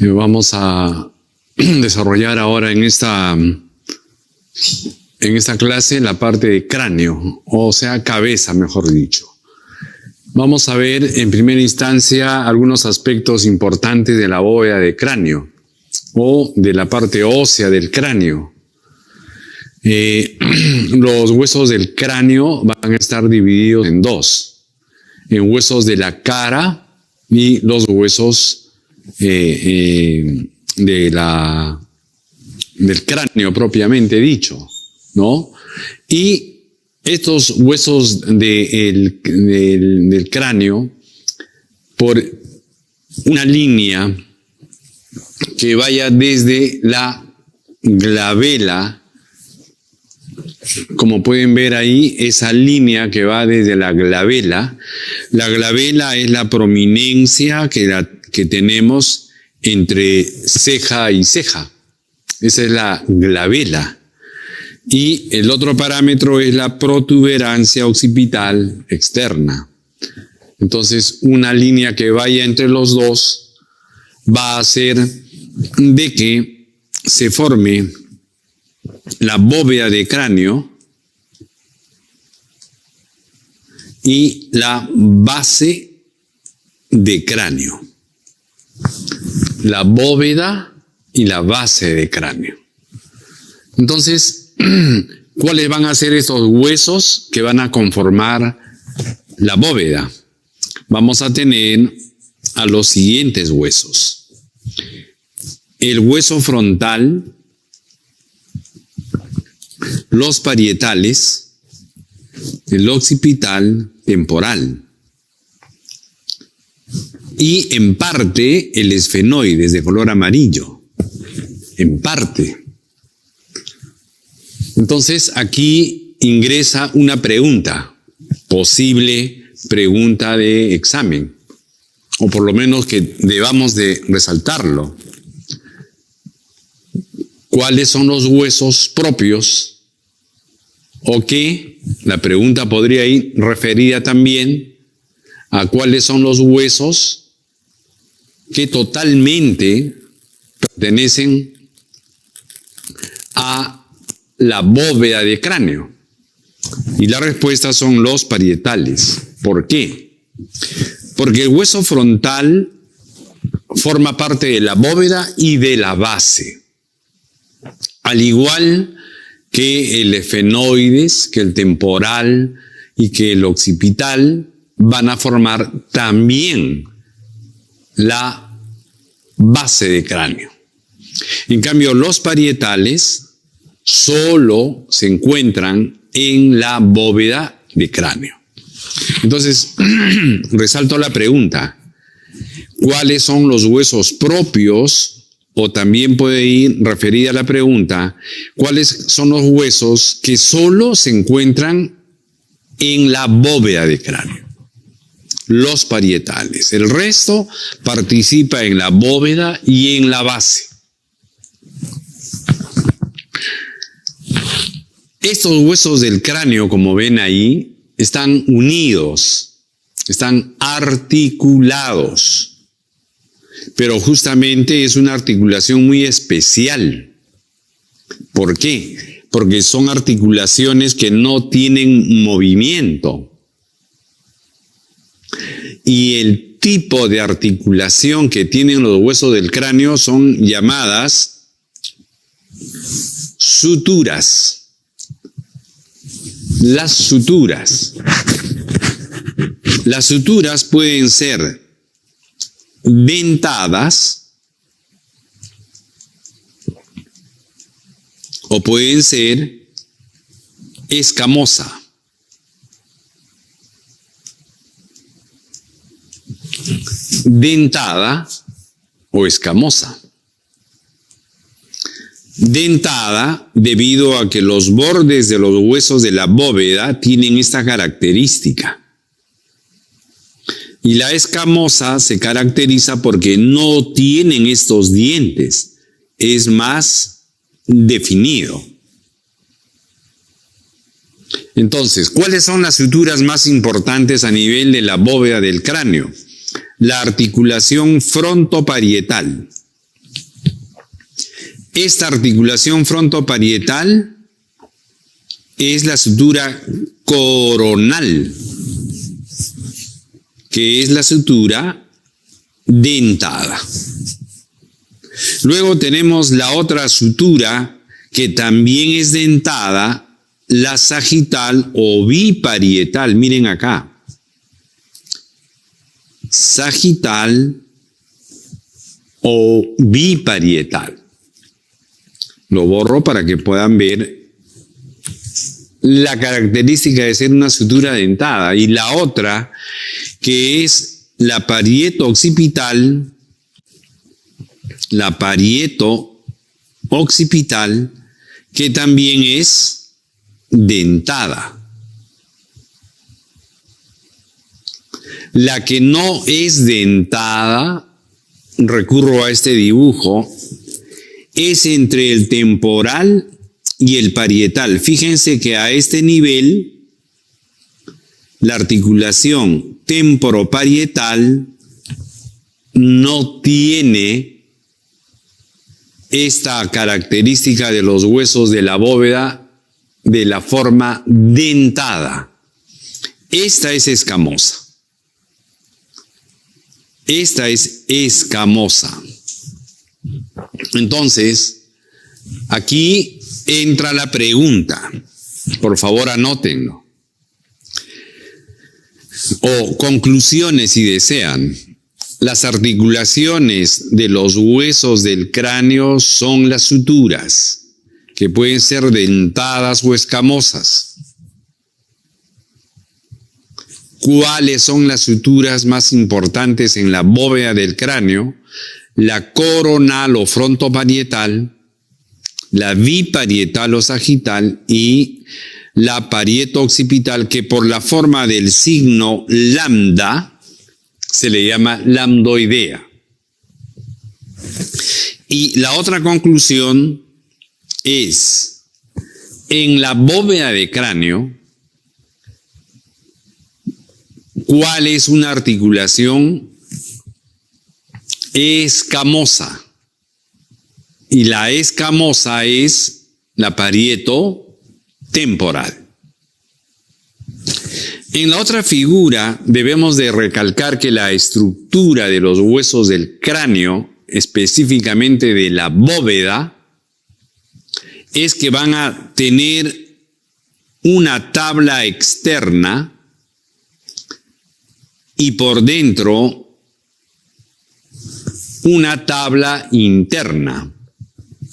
Vamos a desarrollar ahora en esta clase la parte de cráneo, o sea, cabeza, mejor dicho. Vamos a ver en primera instancia algunos aspectos importantes de la bóveda de cráneo o de la parte ósea del cráneo. Los huesos del cráneo van a estar divididos en dos, en huesos de la cara y los huesos del cráneo propiamente dicho, ¿no? Y estos huesos del cráneo, por una línea que vaya desde la glabela, como pueden ver ahí, esa línea que va desde la glabela es la prominencia que tenemos entre ceja y ceja. Esa es la glabela. Y el otro parámetro es la protuberancia occipital externa. Entonces, una línea que vaya entre los dos va a hacer de que se forme la bóveda de cráneo y la base de cráneo. La bóveda y la base de cráneo. Entonces, ¿cuáles van a ser esos huesos que van a conformar la bóveda? Vamos a tener a los siguientes huesos. El hueso frontal, los parietales, el occipital temporal y en parte el esfenoides de color amarillo. En parte. Entonces aquí ingresa una pregunta, posible pregunta de examen, o por lo menos que debamos de resaltarlo. ¿Cuáles son los huesos propios? O que la pregunta podría ir referida también a cuáles son los huesos que totalmente pertenecen a la bóveda de cráneo. Y la respuesta son los parietales. ¿Por qué? Porque el hueso frontal forma parte de la bóveda y de la base. Al igual que el esfenoides, que el temporal y que el occipital van a formar también la base de cráneo. En cambio, los parietales solo se encuentran en la bóveda de cráneo. Entonces, resalto la pregunta. ¿Cuáles son los huesos propios? O también puede ir referida a la pregunta, ¿cuáles son los huesos que solo se encuentran en la bóveda de cráneo? Los parietales. El resto participa en la bóveda y en la base. Estos huesos del cráneo, como ven ahí, están unidos, están articulados. Pero justamente es una articulación muy especial. ¿Por qué? Porque son articulaciones que no tienen movimiento. Y el tipo de articulación que tienen los huesos del cráneo son llamadas suturas. Las suturas. Las suturas pueden ser dentadas o pueden ser escamosa. Dentada o escamosa. Dentada debido a que los bordes de los huesos de la bóveda tienen esta característica. Y la escamosa se caracteriza porque no tienen estos dientes. Es más definido. Entonces, ¿cuáles son las suturas más importantes a nivel de la bóveda del cráneo? La articulación frontoparietal. Esta articulación frontoparietal es la sutura coronal, que es la sutura dentada. Luego tenemos la otra sutura que también es dentada, la sagital o biparietal. Miren acá. Sagital o biparietal. Lo borro para que puedan ver la característica de ser una sutura dentada. Y la otra, que es la parieto occipital, que también es dentada. La que no es dentada, recurro a este dibujo, es entre el temporal y el parietal. Fíjense que a este nivel, la articulación temporoparietal no tiene esta característica de los huesos de la bóveda de la forma dentada. Esta es escamosa. Esta es escamosa. Entonces, aquí entra la pregunta. Por favor, anótenlo. O conclusiones si desean. Las articulaciones de los huesos del cráneo son las suturas, que pueden ser dentadas o escamosas. ¿Cuáles son las suturas más importantes en la bóveda del cráneo? La coronal o frontoparietal, la biparietal o sagital y la parieto occipital, que por la forma del signo lambda se le llama lambdoidea. Y la otra conclusión es, en la bóveda de cráneo, ¿cuál es una articulación escamosa? Y la escamosa es la parieto temporal. En la otra figura debemos de recalcar que la estructura de los huesos del cráneo, específicamente de la bóveda, es que van a tener una tabla externa y por dentro una tabla interna.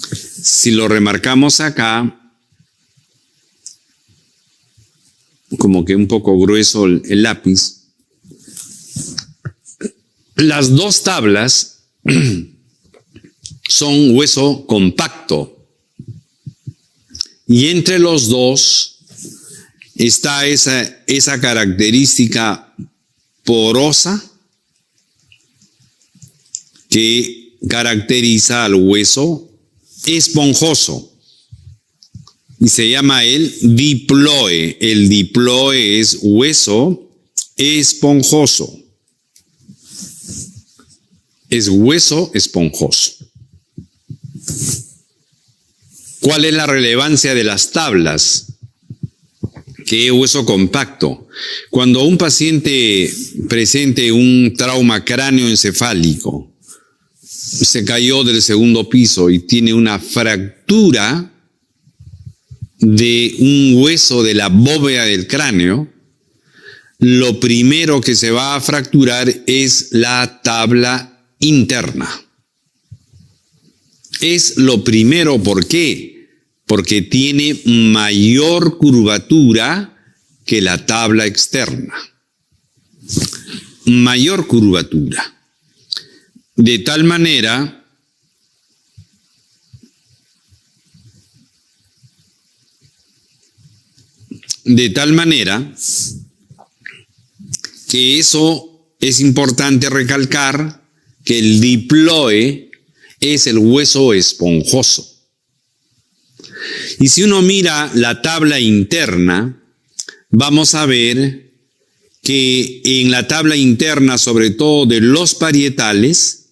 Si lo remarcamos acá, como que un poco grueso el lápiz, las dos tablas son hueso compacto y entre los dos está esa característica porosa que caracteriza al hueso esponjoso y se llama el diploe. El diploe es hueso esponjoso. Es hueso esponjoso. ¿Cuál es la relevancia de las tablas? ¿Qué es hueso compacto? Cuando un paciente presente un trauma cráneoencefálico, se cayó del segundo piso y tiene una fractura de un hueso de la bóveda del cráneo, lo primero que se va a fracturar es la tabla interna. Es lo primero, ¿por qué? Porque tiene mayor curvatura que la tabla externa. Mayor curvatura. De tal manera que eso es importante recalcar, que el diploe es el hueso esponjoso. Y si uno mira la tabla interna, vamos a ver que en la tabla interna, sobre todo de los parietales,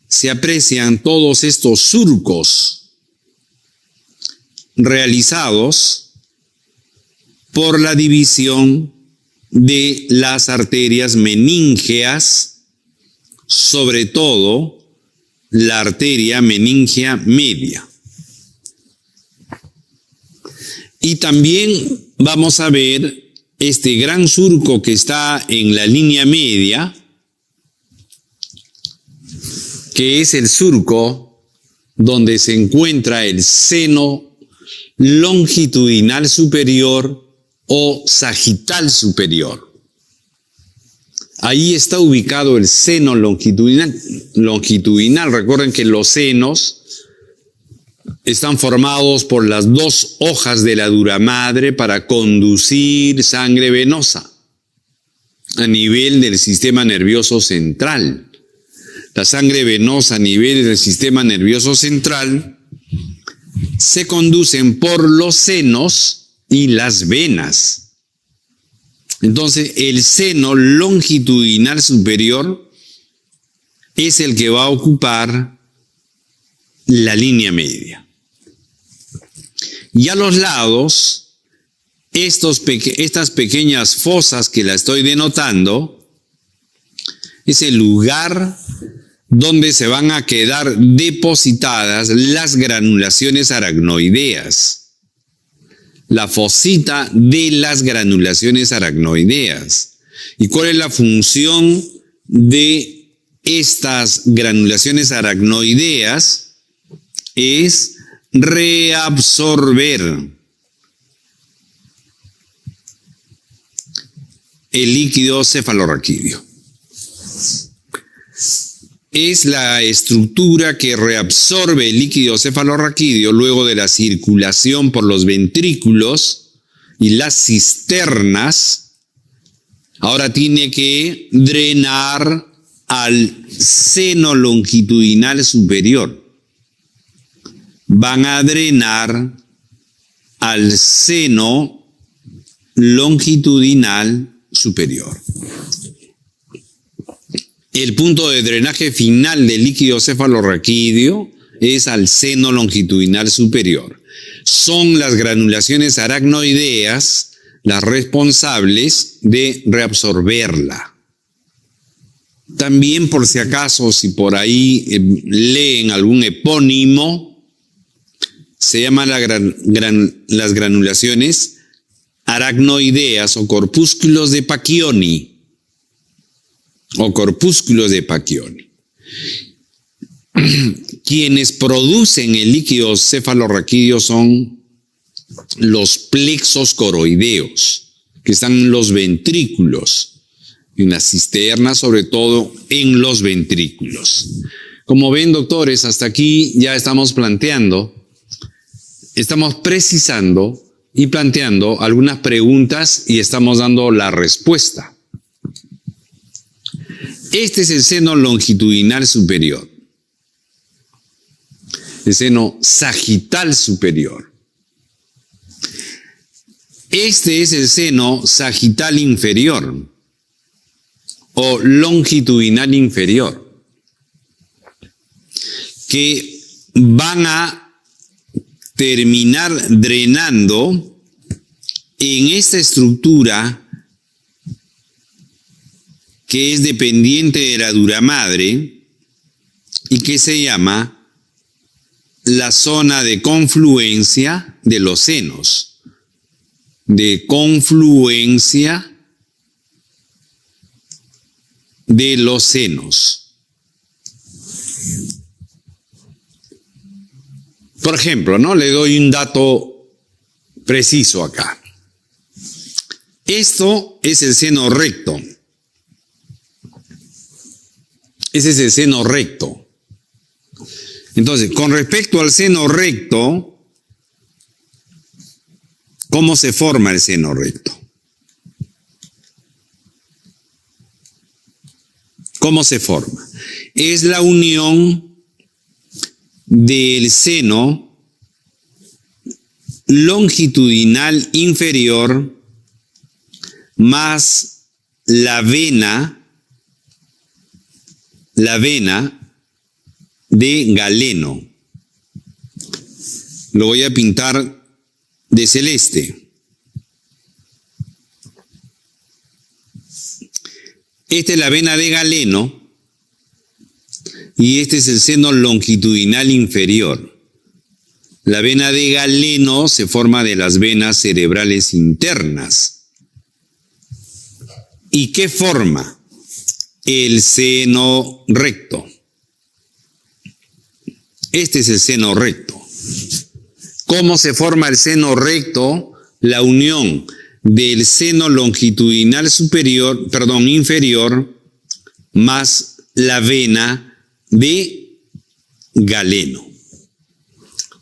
se aprecian todos estos surcos realizados por la división de las arterias meníngeas, sobre todo la arteria meningea media. Y también vamos a ver este gran surco que está en la línea media, que es el surco donde se encuentra el seno longitudinal superior o sagital superior. Ahí está ubicado el seno longitudinal. Recuerden que los senos están formados por las dos hojas de la dura madre para conducir sangre venosa a nivel del sistema nervioso central. La sangre venosa a nivel del sistema nervioso central se conducen por los senos y las venas. Entonces, el seno longitudinal superior es el que va a ocupar la línea media. Y a los lados, estas pequeñas fosas que la estoy denotando, es el lugar donde se van a quedar depositadas las granulaciones aracnoideas. La fosita de las granulaciones aracnoideas. ¿Y cuál es la función de estas granulaciones aracnoideas? Es reabsorber el líquido cefalorraquídeo. Es la estructura que reabsorbe el líquido cefalorraquídeo luego de la circulación por los ventrículos y las cisternas. Ahora tiene que drenar al seno longitudinal superior. Van a drenar al seno longitudinal superior. El punto de drenaje final del líquido cefalorraquídeo es al seno longitudinal superior. Son las granulaciones aracnoideas las responsables de reabsorberla. También, por si acaso, si por ahí leen algún epónimo, se llaman las granulaciones aracnoideas o corpúsculos de Pacchioni. Quienes producen el líquido cefalorraquídeo son los plexos coroideos, que están en los ventrículos, en las cisternas, sobre todo en los ventrículos. Como ven, doctores, hasta aquí ya estamos precisando y planteando algunas preguntas y estamos dando la respuesta. Este es el seno longitudinal superior, el seno sagital superior. Este es el seno sagital inferior o longitudinal inferior, que van a terminar drenando en esta estructura que es dependiente de la dura madre y que se llama la zona de confluencia de los senos. De confluencia de los senos. Por ejemplo, ¿no? Le doy un dato preciso acá. Esto es el seno recto. Ese es el seno recto. Entonces, con respecto al seno recto, ¿cómo se forma el seno recto? ¿Cómo se forma? Es la unión del seno longitudinal inferior más la vena de Galeno. Lo voy a pintar de celeste. Esta es la vena de Galeno y este es el seno longitudinal inferior. La vena de Galeno se forma de las venas cerebrales internas. ¿Y qué forma? El seno recto. Este es el seno recto. ¿Cómo se forma el seno recto? La unión del seno longitudinal inferior más la vena de Galeno.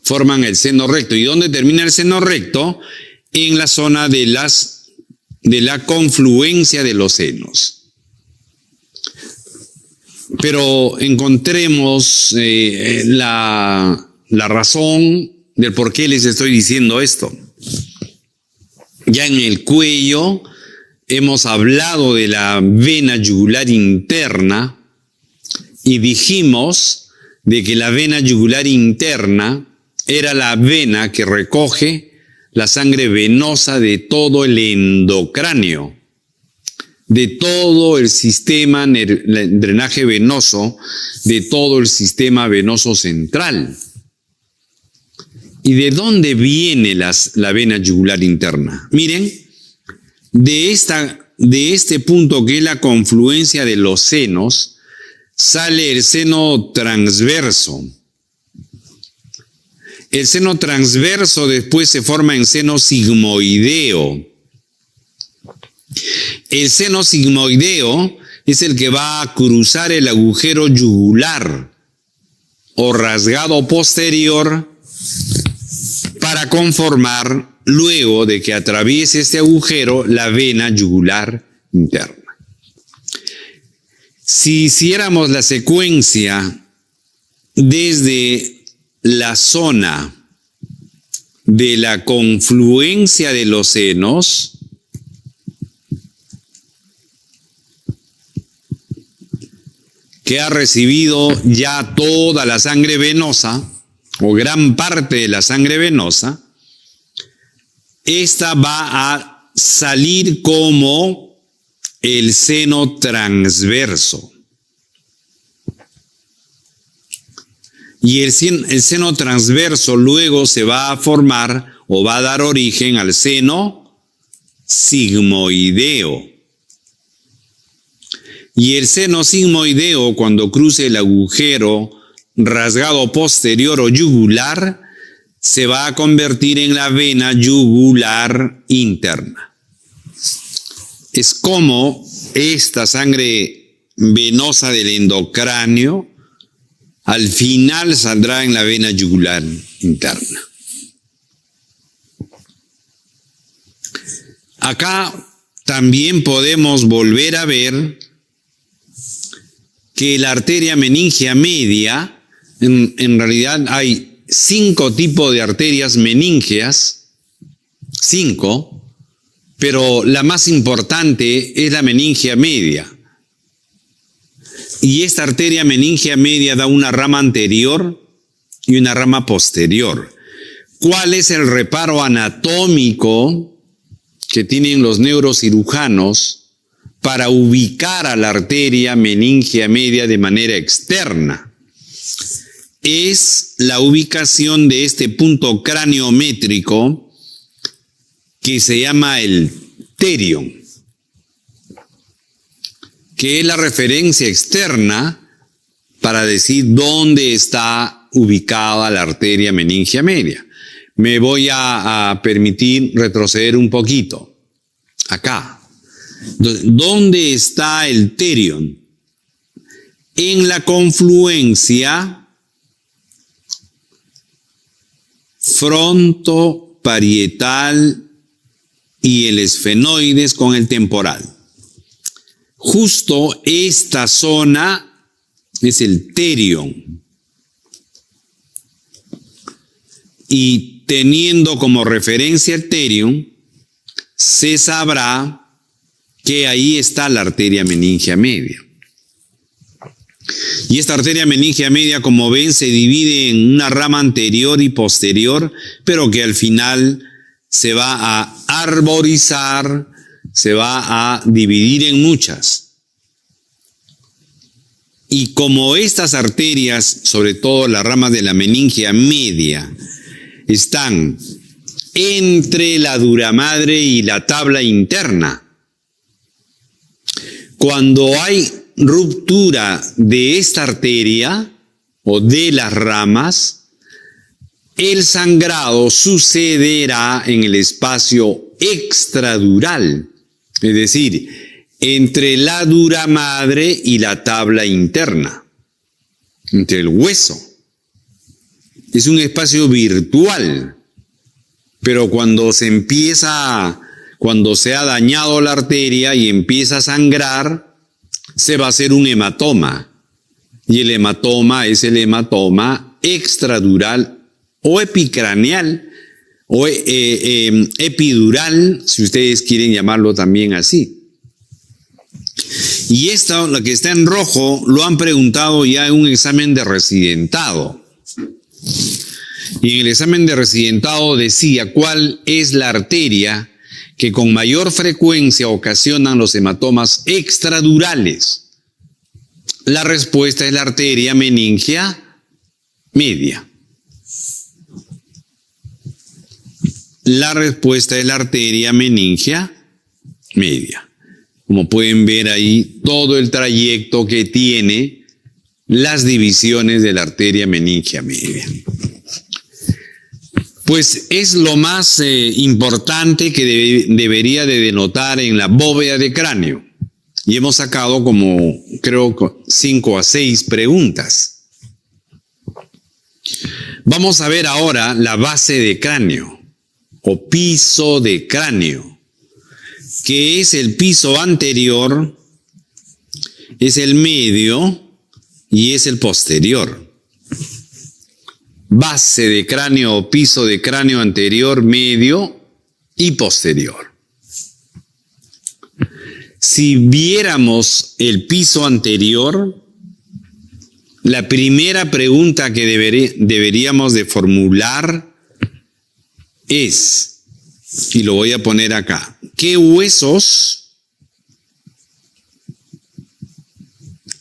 Forman el seno recto. ¿Y dónde termina el seno recto? En la zona de la confluencia de los senos. Pero encontremos la razón del por qué les estoy diciendo esto. Ya en el cuello hemos hablado de la vena yugular interna y dijimos de que la vena yugular interna era la vena que recoge la sangre venosa de todo el endocráneo, de todo el sistema drenaje venoso, de todo el sistema venoso central. ¿Y de dónde viene la vena yugular interna? Miren, de este punto que es la confluencia de los senos, sale el seno transverso. El seno transverso después se forma en seno sigmoideo. El seno sigmoideo es el que va a cruzar el agujero yugular o rasgado posterior para conformar, luego de que atraviese este agujero, la vena yugular interna. Si hiciéramos la secuencia desde la zona de la confluencia de los senos, que ha recibido ya toda la sangre venosa, o gran parte de la sangre venosa, esta va a salir como el seno transverso. Y el seno transverso luego se va a formar o va a dar origen al seno sigmoideo. Y el seno sigmoideo, cuando cruce el agujero rasgado posterior o yugular, se va a convertir en la vena yugular interna. Es como esta sangre venosa del endocráneo al final saldrá en la vena yugular interna. Acá también podemos volver a ver que la arteria meningia media, en realidad hay 5 tipos de arterias meningeas, 5, pero la más importante es la meningia media. Y esta arteria meningia media da una rama anterior y una rama posterior. ¿Cuál es el reparo anatómico que tienen los neurocirujanos para ubicar a la arteria meningia media de manera externa? Es la ubicación de este punto craniométrico que se llama el terion, que es la referencia externa para decir dónde está ubicada la arteria meningia media. Me voy a permitir retroceder un poquito. Acá. ¿Dónde está el terion? En la confluencia frontoparietal y el esfenoides con el temporal. Justo esta zona es el terion. Y teniendo como referencia el terion, se sabrá que ahí está la arteria meningia media. Y esta arteria meningia media, como ven, se divide en una rama anterior y posterior, pero que al final se va a arborizar, se va a dividir en muchas. Y como estas arterias, sobre todo las ramas de la meningia media, están entre la duramadre y la tabla interna, cuando hay ruptura de esta arteria o de las ramas, el sangrado sucederá en el espacio extradural, es decir, entre la duramadre y la tabla interna, entre el hueso. Es un espacio virtual, pero cuando se ha dañado la arteria y empieza a sangrar, se va a hacer un hematoma. Y el hematoma es el hematoma extradural o epicraneal o epidural, si ustedes quieren llamarlo también así. Y esta, la que está en rojo, lo han preguntado ya en un examen de residentado. Y en el examen de residentado decía cuál es la arteria que con mayor frecuencia ocasionan los hematomas extradurales. La respuesta es la arteria meningia media. La respuesta es la arteria meningia media. Como pueden ver ahí, todo el trayecto que tiene las divisiones de la arteria meningia media. Pues es lo más importante que debería de denotar en la bóveda de cráneo. Y hemos sacado como, creo, 5 a 6 preguntas. Vamos a ver ahora la base de cráneo o piso de cráneo, que es el piso anterior, es el medio y es el posterior. Base de cráneo o piso de cráneo anterior, medio y posterior. Si viéramos el piso anterior, la primera pregunta que deberíamos de formular es, y lo voy a poner acá, ¿qué huesos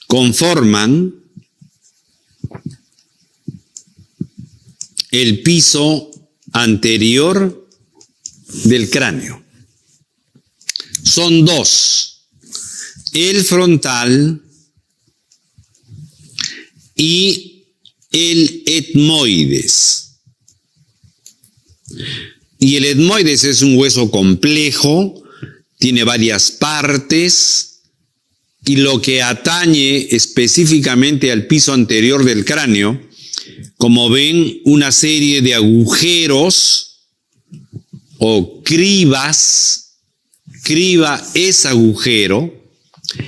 conforman el piso anterior del cráneo? Son 2, el frontal y el etmoides. Y el etmoides es un hueso complejo, tiene varias partes, y lo que atañe específicamente al piso anterior del cráneo, como ven, una serie de agujeros o cribas. Criba es agujero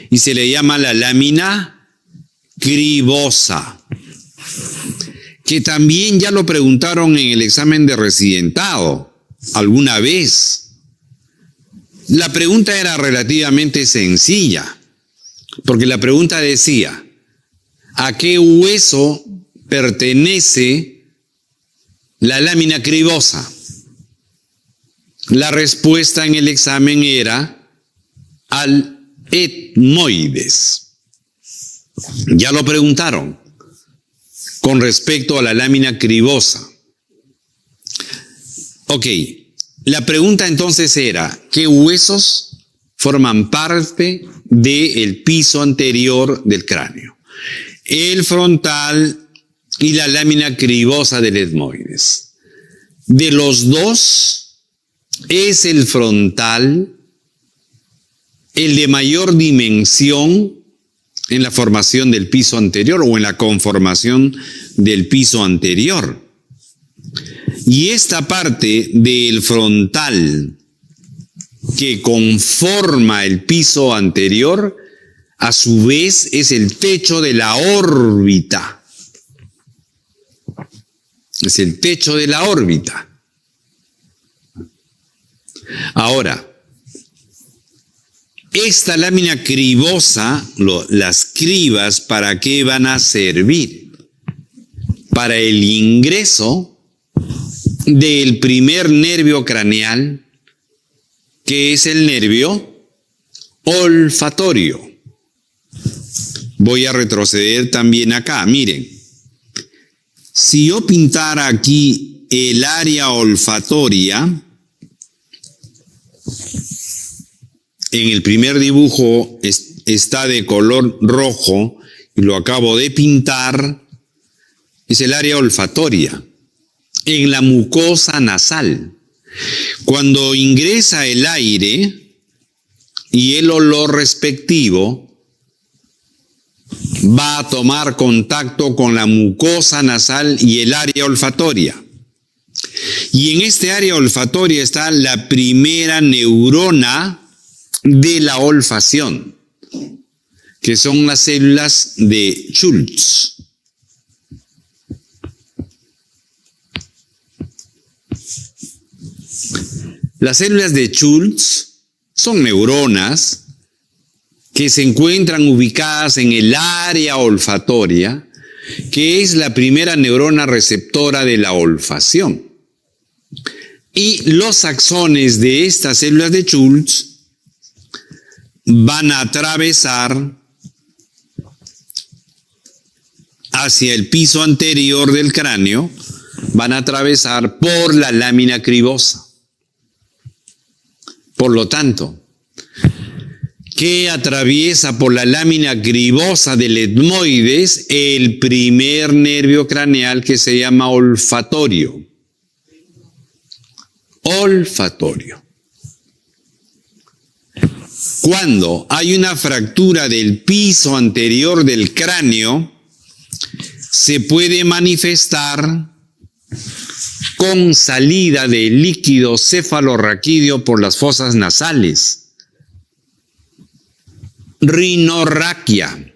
y se le llama la lámina cribosa, que también ya lo preguntaron en el examen de residentado alguna vez. La pregunta era relativamente sencilla, porque la pregunta decía, ¿a qué hueso pertenece la lámina cribosa? La respuesta en el examen era al etmoides. Ya lo preguntaron con respecto a la lámina cribosa. Ok, la pregunta entonces era, ¿qué huesos forman parte del piso anterior del cráneo? El frontal y la lámina cribosa del etmoides. De los dos, es el frontal el de mayor dimensión en la formación del piso anterior o en la conformación del piso anterior. Y esta parte del frontal que conforma el piso anterior, a su vez es el techo de la órbita. Es el techo de la órbita. Ahora, esta lámina cribosa, las cribas, ¿para qué van a servir? Para el ingreso del primer nervio craneal, que es el nervio olfatorio. Voy a retroceder también acá. Miren, si yo pintara aquí el área olfatoria, en el primer dibujo está de color rojo y lo acabo de pintar, es el área olfatoria, en la mucosa nasal. Cuando ingresa el aire y el olor respectivo, va a tomar contacto con la mucosa nasal y el área olfatoria. Y en este área olfatoria está la primera neurona de la olfacción, que son las células de Schultz. Las células de Schultz son neuronas que se encuentran ubicadas en el área olfatoria, que es la primera neurona receptora de la olfacción. Y los axones de estas células de Schultz van a atravesar hacia el piso anterior del cráneo, van a atravesar por la lámina cribosa. Por lo tanto, ¿qué atraviesa por la lámina cribosa del etmoides? El primer nervio craneal, que se llama olfatorio. Olfatorio. Cuando hay una fractura del piso anterior del cráneo, se puede manifestar con salida de líquido cefalorraquídeo por las fosas nasales. Rinorraquia.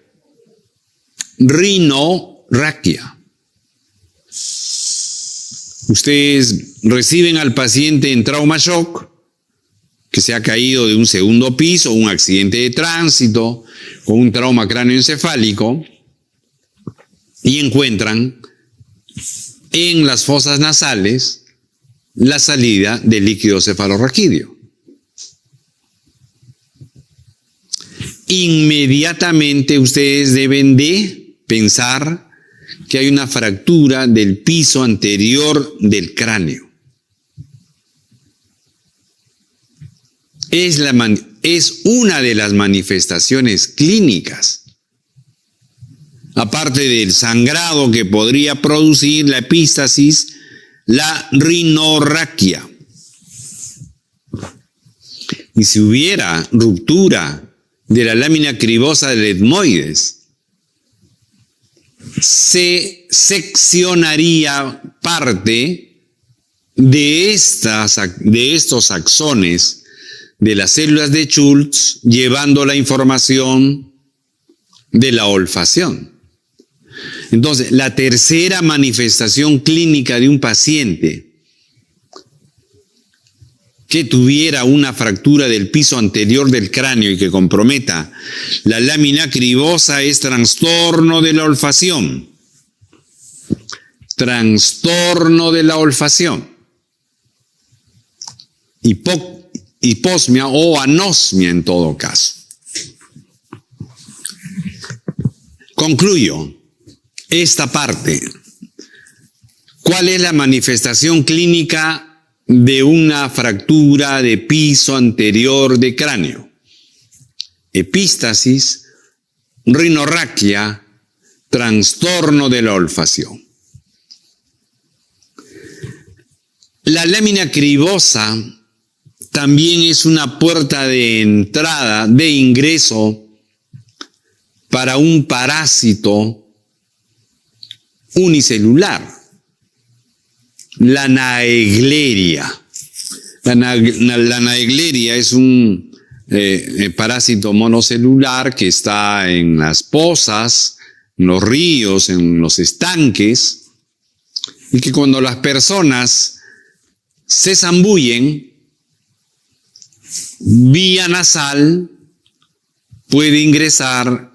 Rinorraquia. Ustedes reciben al paciente en trauma shock, que se ha caído de un segundo piso, un accidente de tránsito, con un trauma cráneoencefálico, y encuentran en las fosas nasales la salida del líquido cefalorraquídeo. Inmediatamente ustedes deben de pensar que hay una fractura del piso anterior del cráneo. Es una de las manifestaciones clínicas. Aparte del sangrado que podría producir la epístasis, la rinorraquia. Y si hubiera ruptura de la lámina cribosa del etmoides, se seccionaría parte de estos axones de las células de Schultz, llevando la información de la olfacción. Entonces, la tercera manifestación clínica de un paciente que tuviera una fractura del piso anterior del cráneo y que comprometa la lámina cribosa es trastorno de la olfacción. Trastorno de la olfacción. Hiposmia o anosmia en todo caso. Concluyo esta parte. ¿Cuál es la manifestación clínica de una fractura de piso anterior de cráneo? Epístasis, rinorraquia, trastorno de la olfacción. La lámina cribosa también es una puerta de entrada, de ingreso para un parásito unicelular, la Naegleria. La Naegleria es un parásito monocelular que está en las pozas, en los ríos, en los estanques, y que cuando las personas se zambullen, vía nasal puede ingresar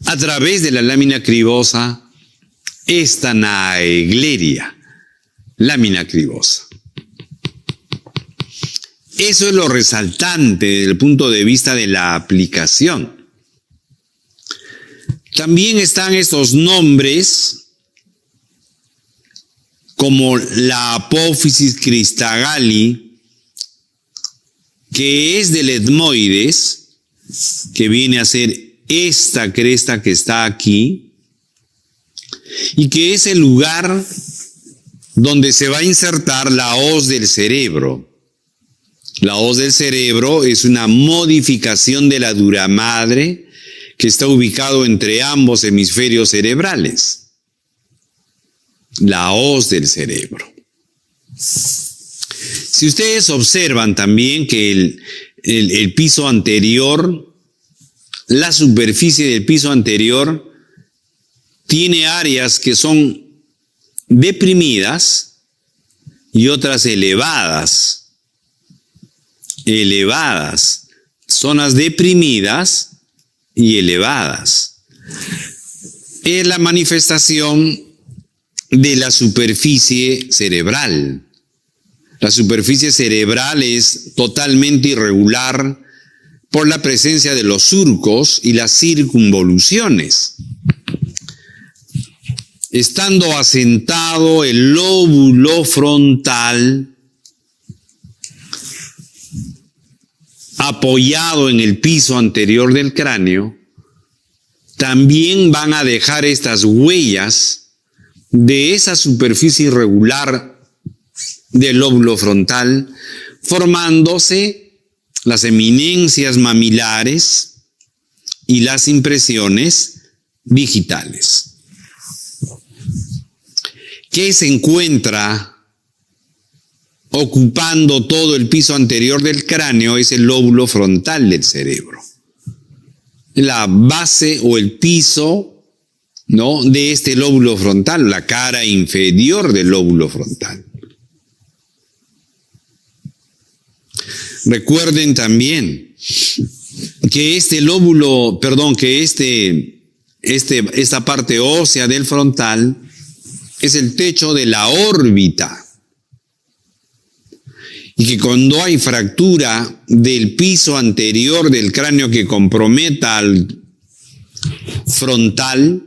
a través de la lámina cribosa esta Naegleria. lámina cribosa. Eso es lo resaltante desde el punto de vista de la aplicación. También están estos nombres como la apófisis cristagali, que es del etmoides, que viene a ser esta cresta que está aquí, y que es el lugar donde se va a insertar la hoz del cerebro. La hoz del cerebro es una modificación de la dura madre que está ubicado entre ambos hemisferios cerebrales. La hoz del cerebro. Si ustedes observan también que el piso anterior, la superficie del piso anterior, tiene áreas que son deprimidas y otras elevadas. Zonas deprimidas y elevadas. Es la manifestación de la superficie cerebral. La superficie cerebral es totalmente irregular por la presencia de los surcos y las circunvoluciones. Estando asentado el lóbulo frontal, apoyado en el piso anterior del cráneo, también van a dejar estas huellas de esa superficie irregular del lóbulo frontal, formándose las eminencias mamilares y las impresiones digitales. ¿Qué se encuentra ocupando todo el piso anterior del cráneo? Es el lóbulo frontal del cerebro. La base o el piso, ¿no?, de este lóbulo frontal, la cara inferior del lóbulo frontal. Recuerden también que esta parte ósea del frontal es el techo de la órbita. Y que cuando hay fractura del piso anterior del cráneo que comprometa al frontal,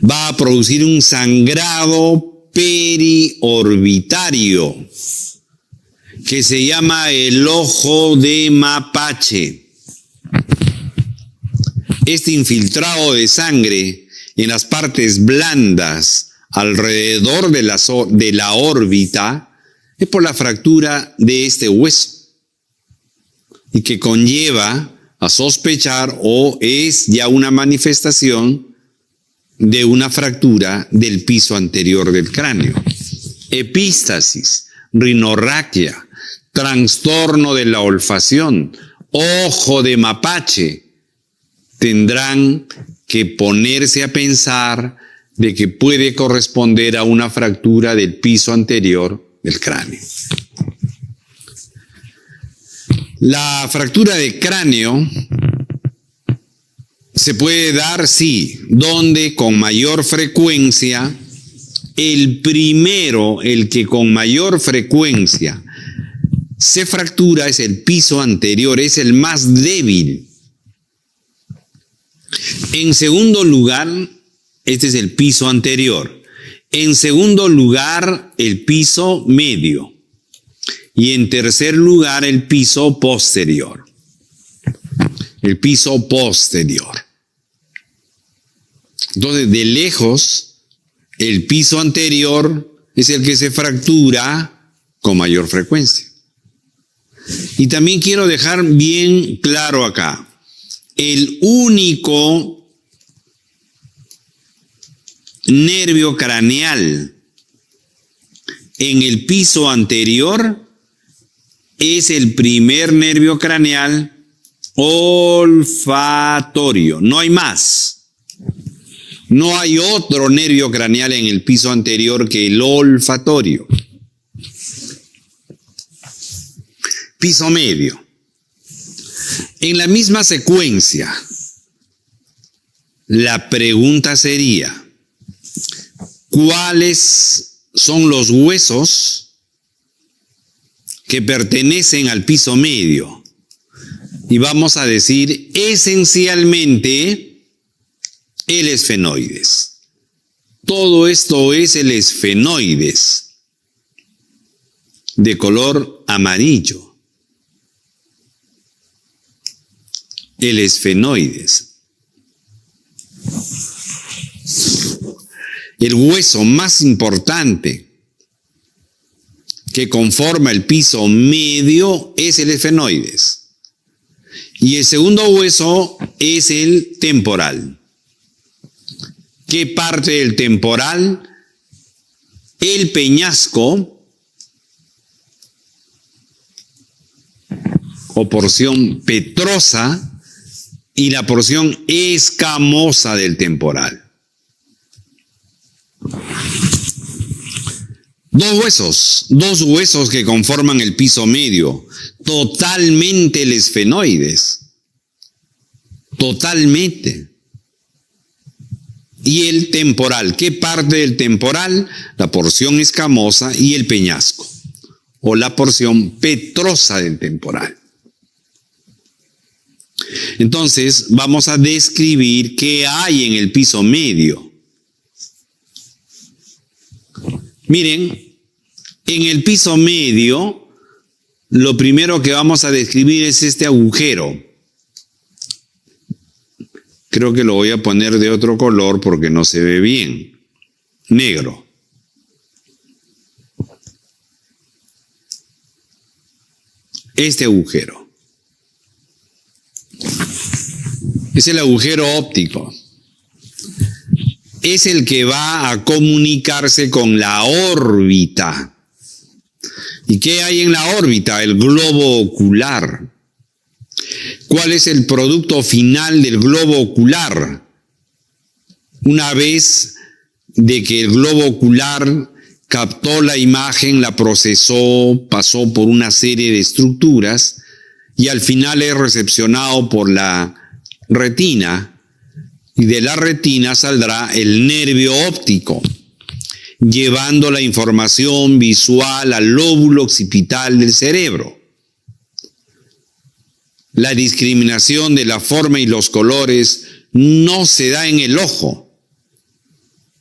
va a producir un sangrado periorbitario que se llama el ojo de mapache. Este infiltrado de sangre en las partes blandas alrededor de la órbita es por la fractura de este hueso y que conlleva a sospechar o es ya una manifestación de una fractura del piso anterior del cráneo. Epístasis, rinorraquia, trastorno de la olfacción, ojo de mapache, tendrán que ponerse a pensar de que puede corresponder a una fractura del piso anterior del cráneo. La fractura de cráneo se puede dar, sí, donde con mayor frecuencia, el que con mayor frecuencia se fractura es el piso anterior, es el más débil. En segundo lugar, este es el piso anterior. En segundo lugar, el piso medio. Y en tercer lugar, el piso posterior. El piso posterior. Entonces, de lejos, el piso anterior es el que se fractura con mayor frecuencia. Y también quiero dejar bien claro acá, el único nervio craneal en el piso anterior es el primer nervio craneal olfatorio. No hay más. No hay otro nervio craneal en el piso anterior que el olfatorio. Piso medio. En la misma secuencia, la pregunta sería: ¿Cuáles son los huesos que pertenecen al piso medio? Y vamos a decir esencialmente el esfenoides. Todo esto es el esfenoides de color amarillo. El esfenoides. El hueso más importante que conforma el piso medio es el esfenoides. Y el segundo hueso es el temporal. ¿Qué parte del temporal? El peñasco o porción petrosa y la porción escamosa del temporal. Dos huesos que conforman el piso medio, totalmente el esfenoides, totalmente. Y el temporal, ¿qué parte del temporal? La porción escamosa y el peñasco, o la porción petrosa del temporal. Entonces, vamos a describir qué hay en el piso medio. Miren, en el piso medio, lo primero que vamos a describir es este agujero. Creo que lo voy a poner de otro color porque no se ve bien. Negro. Este agujero. Es el agujero óptico. Es el que va a comunicarse con la órbita. ¿Y qué hay en la órbita? El globo ocular. ¿Cuál es el producto final del globo ocular? Una vez de que el globo ocular captó la imagen, la procesó, pasó por una serie de estructuras y al final es recepcionado por la retina, y de la retina saldrá el nervio óptico, llevando la información visual al lóbulo occipital del cerebro. La discriminación de la forma y los colores no se da en el ojo,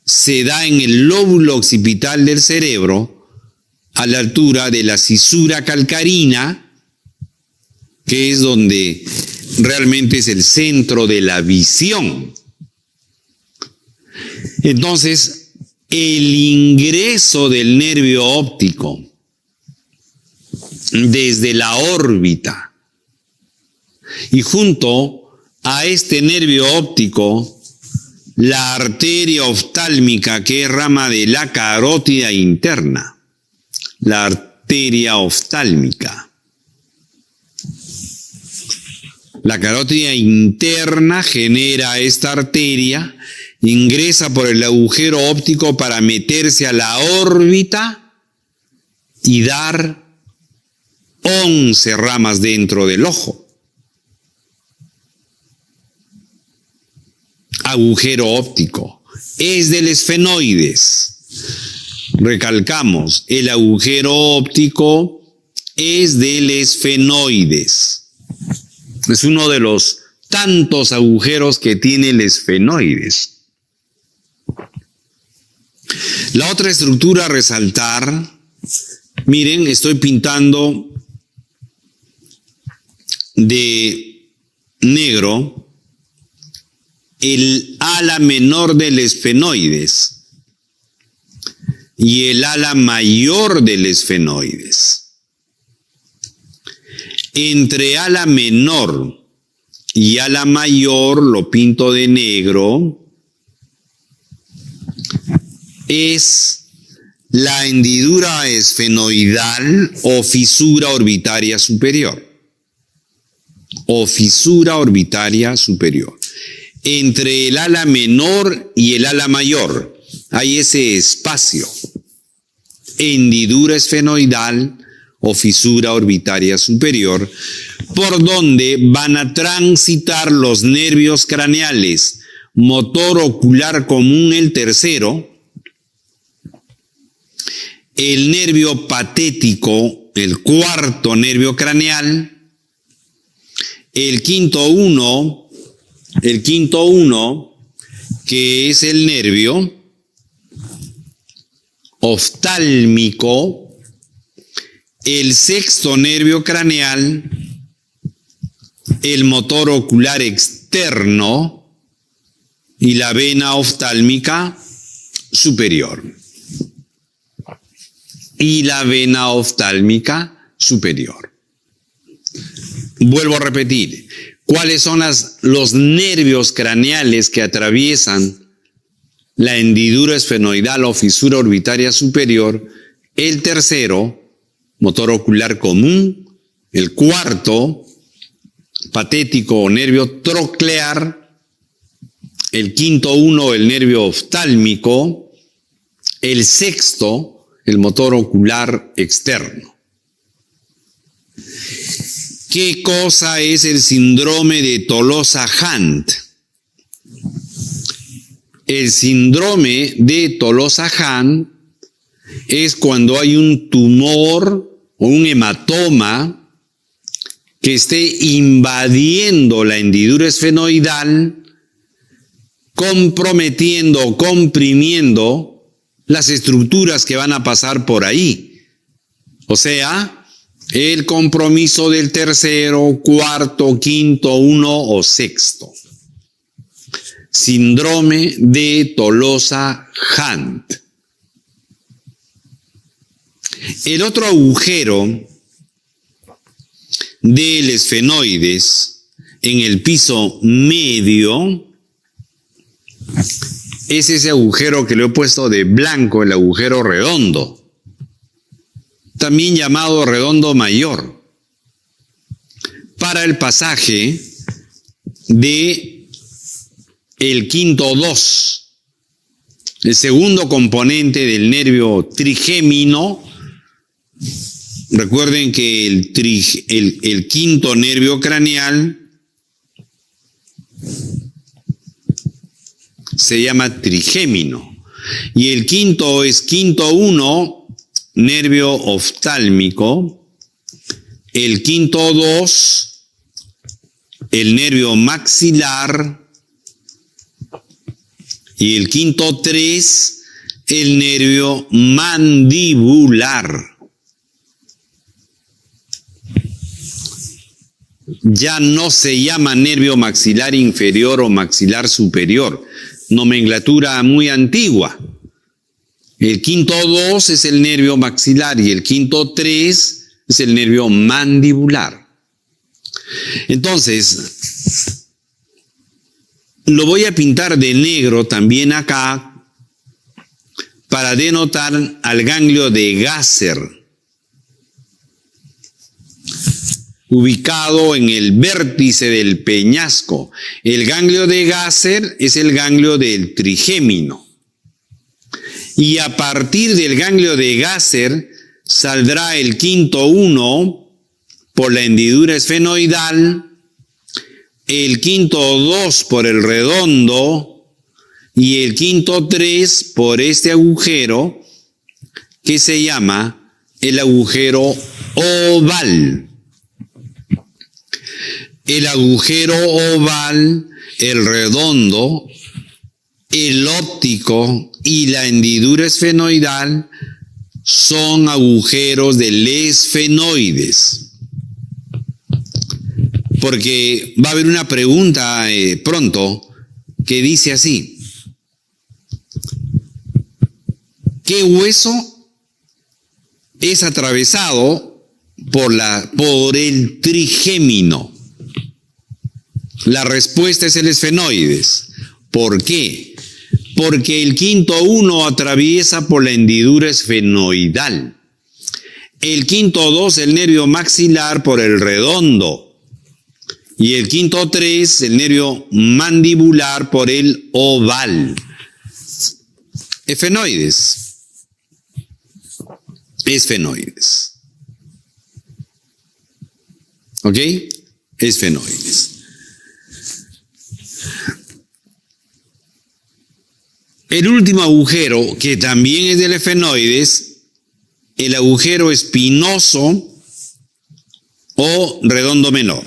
se da en el lóbulo occipital del cerebro, a la altura de la cisura calcarina, que es donde realmente es el centro de la visión. Entonces, el ingreso del nervio óptico desde la órbita y junto a este nervio óptico, la arteria oftálmica, que es rama de la carótida interna, la arteria oftálmica. La carótida interna genera esta arteria, ingresa por el agujero óptico para meterse a la órbita y dar 11 ramas dentro del ojo. Agujero óptico. Es del esfenoides. Recalcamos, el agujero óptico es del esfenoides. Es uno de los tantos agujeros que tiene el esfenoides. La otra estructura a resaltar, miren, estoy pintando de negro el ala menor del esfenoides y el ala mayor del esfenoides. Entre ala menor y ala mayor, lo pinto de negro, es la hendidura esfenoidal o fisura orbitaria superior. O fisura orbitaria superior. Entre el ala menor y el ala mayor hay ese espacio. Hendidura esfenoidal o fisura orbitaria superior, por donde van a transitar los nervios craneales, motor ocular común el tercero, el nervio patético, el cuarto nervio craneal, el quinto uno, que es el nervio oftálmico, el sexto nervio craneal, el motor ocular externo y la vena oftálmica superior. Vuelvo a repetir, ¿cuáles son los nervios craneales que atraviesan la hendidura esfenoidal o fisura orbitaria superior? El tercero, motor ocular común; el cuarto, patético o nervio troclear; el quinto uno, el nervio oftálmico; el sexto, el motor ocular externo. ¿Qué cosa es el síndrome de Tolosa-Hunt? El síndrome de Tolosa-Hunt es cuando hay un tumor o un hematoma que esté invadiendo la hendidura esfenoidal, comprometiendo o comprimiendo las estructuras que van a pasar por ahí. O sea, el compromiso del tercero, cuarto, quinto, uno o sexto. Síndrome de Tolosa-Hunt. El otro agujero del esfenoides en el piso medio es ese agujero que le he puesto de blanco, el agujero redondo, también llamado redondo mayor, para el pasaje de el quinto 2, el segundo componente del nervio trigémino. Recuerden que el quinto nervio craneal se llama trigémino y el quinto es quinto 1, nervio oftálmico; el quinto 2, el nervio maxilar; y el quinto 3, el nervio mandibular. Ya no se llama nervio maxilar inferior o maxilar superior, nomenclatura muy antigua. El quinto 2 es el nervio maxilar y el quinto 3 es el nervio mandibular. Entonces, lo voy a pintar de negro también acá para denotar al ganglio de Gasser, ubicado en el vértice del peñasco. El ganglio de Gasser es el ganglio del trigémino. Y a partir del ganglio de Gasser saldrá el quinto 1 por la hendidura esfenoidal, el quinto 2 por el redondo y el quinto 3 por este agujero que se llama el agujero oval. El agujero oval, el redondo, el óptico y la hendidura esfenoidal son agujeros del esfenoides. Porque va a haber una pregunta pronto que dice así: ¿qué hueso es atravesado por el trigémino? La respuesta es el esfenoides. ¿Por qué? Porque el quinto 1 atraviesa por la hendidura esfenoidal. El quinto 2, el nervio maxilar, por el redondo. Y el quinto 3, el nervio mandibular, por el oval. Esfenoides. Esfenoides. ¿Ok? Esfenoides. El último agujero, que también es del esfenoides, el agujero espinoso o redondo menor.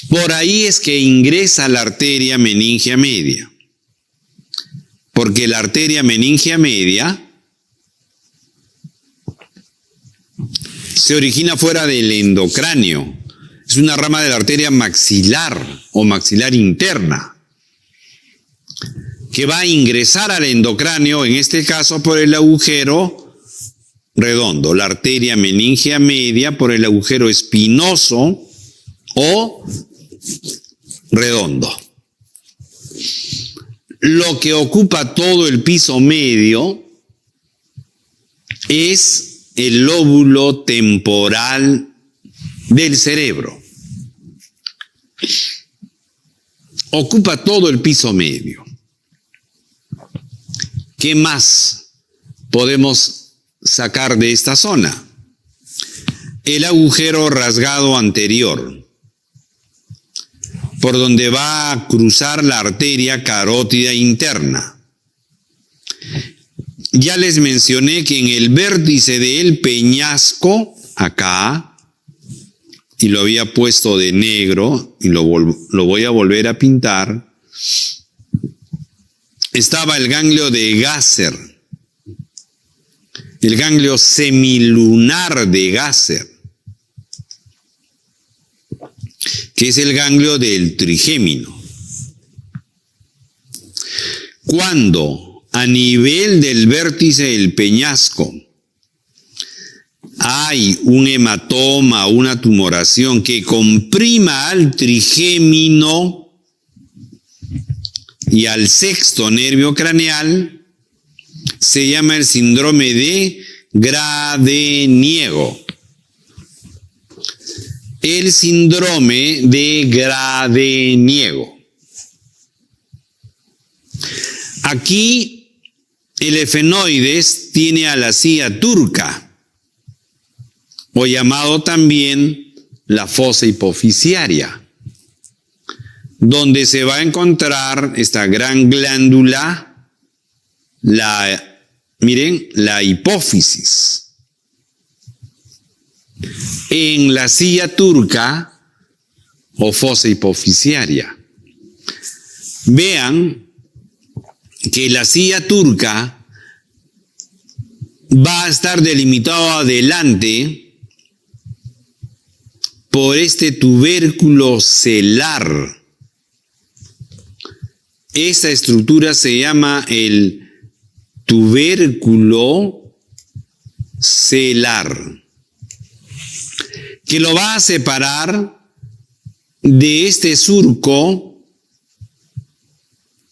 Por ahí es que ingresa la arteria meningia media, porque la arteria meningia media se origina fuera del endocráneo. Es una rama de la arteria maxilar o maxilar interna, que va a ingresar al endocráneo, en este caso por el agujero redondo, la arteria meningia media por el agujero espinoso o redondo. Lo que ocupa todo el piso medio es el lóbulo temporal del cerebro. Ocupa todo el piso medio. ¿Qué más podemos sacar de esta zona? El agujero rasgado anterior, por donde va a cruzar la arteria carótida interna. Ya les mencioné que en el vértice del peñasco, acá, y lo había puesto de negro, y lo voy a volver a pintar, estaba el ganglio de Gasser, el ganglio semilunar de Gasser, que es el ganglio del trigémino. Cuando a nivel del vértice del peñasco hay un hematoma, una tumoración que comprima al trigémino y al sexto nervio craneal, se llama el síndrome de Gradeniego. El síndrome de Gradeniego. Aquí el efenoides tiene a la silla turca, o llamado también la fosa hipofisiaria, donde se va a encontrar esta gran glándula, miren, la hipófisis. En la silla turca o fosa hipofisiaria. Vean que la silla turca va a estar delimitado adelante por este tubérculo celar. Esta estructura se llama el tubérculo celar, que lo va a separar de este surco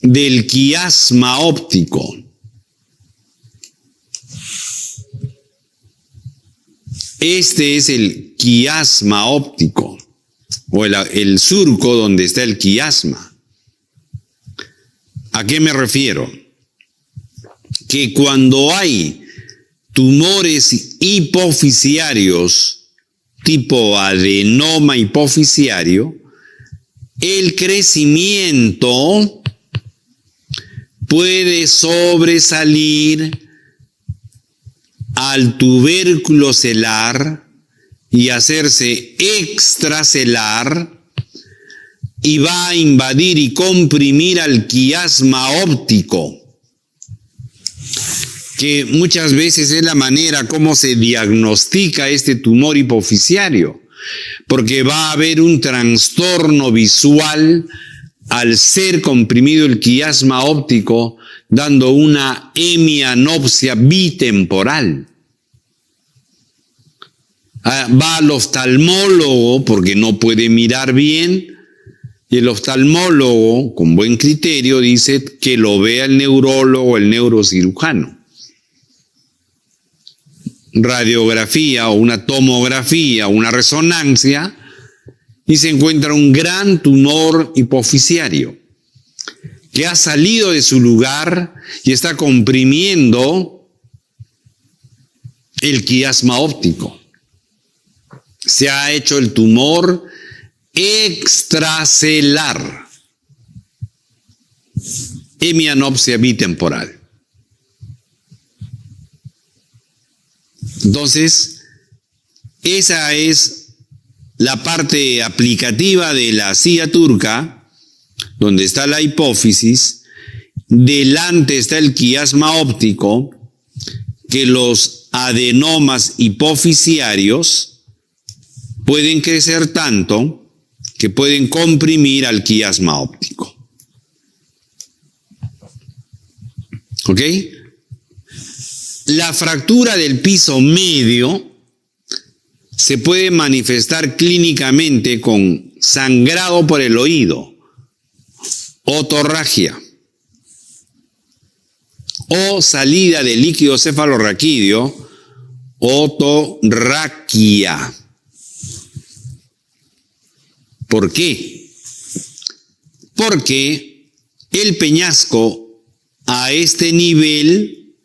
del quiasma óptico. Este es el quiasma óptico, o el surco donde está el quiasma. ¿A qué me refiero? Que cuando hay tumores hipofisiarios, tipo adenoma hipofisiario, el crecimiento puede sobresalir al tubérculo celar y hacerse extracelar, y va a invadir y comprimir al quiasma óptico, que muchas veces es la manera como se diagnostica este tumor hipofisiario, porque va a haber un trastorno visual al ser comprimido el quiasma óptico, dando una hemianopsia bitemporal. Va al oftalmólogo porque no puede mirar bien, y el oftalmólogo, con buen criterio, dice que lo vea el neurólogo o el neurocirujano. Radiografía o una tomografía o una resonancia, y se encuentra un gran tumor hipofisiario que ha salido de su lugar y está comprimiendo el quiasma óptico. Se ha hecho el tumor extracelar, hemianopsia bitemporal. Entonces, esa es la parte aplicativa de la silla turca, donde está la hipófisis. Delante está el quiasma óptico, que los adenomas hipofisiarios pueden crecer tanto que pueden comprimir al quiasma óptico. ¿Ok? La fractura del piso medio se puede manifestar clínicamente con sangrado por el oído, otorragia, o salida de líquido cefalorraquídeo, otorraquia. ¿Por qué? Porque el peñasco a este nivel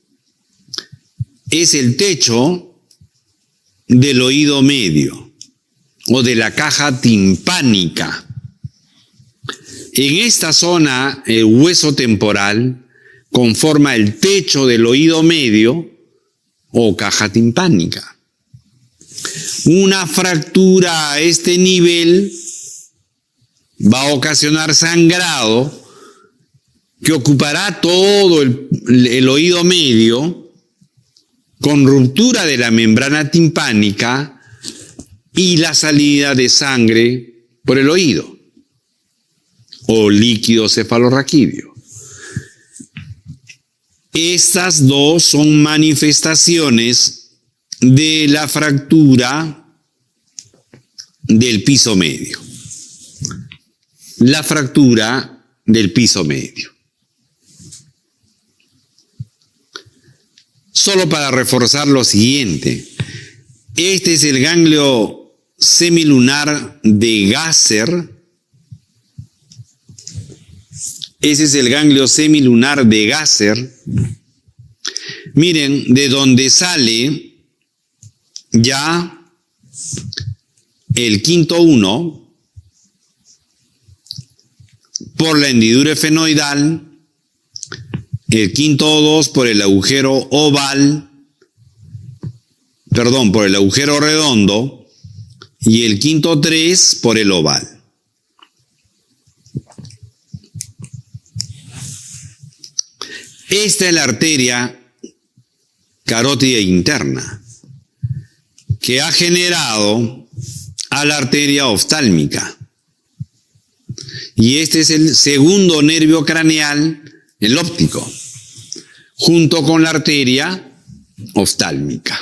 es el techo del oído medio o de la caja timpánica. En esta zona, el hueso temporal conforma el techo del oído medio o caja timpánica. Una fractura a este nivel va a ocasionar sangrado que ocupará todo el oído medio, con ruptura de la membrana timpánica y la salida de sangre por el oído o líquido cefalorraquídeo. Estas dos son manifestaciones de la fractura del piso medio. La fractura del piso medio. Solo para reforzar lo siguiente, este es el ganglio semilunar de Gasser. Ese es el ganglio semilunar de Gasser. Miren, de donde sale ya el quinto 1 por la hendidura efenoidal, el quinto 2 por el agujero oval, por el agujero redondo, y el quinto 3 por el oval. Esta es la arteria carótida interna que ha generado a la arteria oftálmica. Y este es el segundo nervio craneal, el óptico, junto con la arteria oftálmica.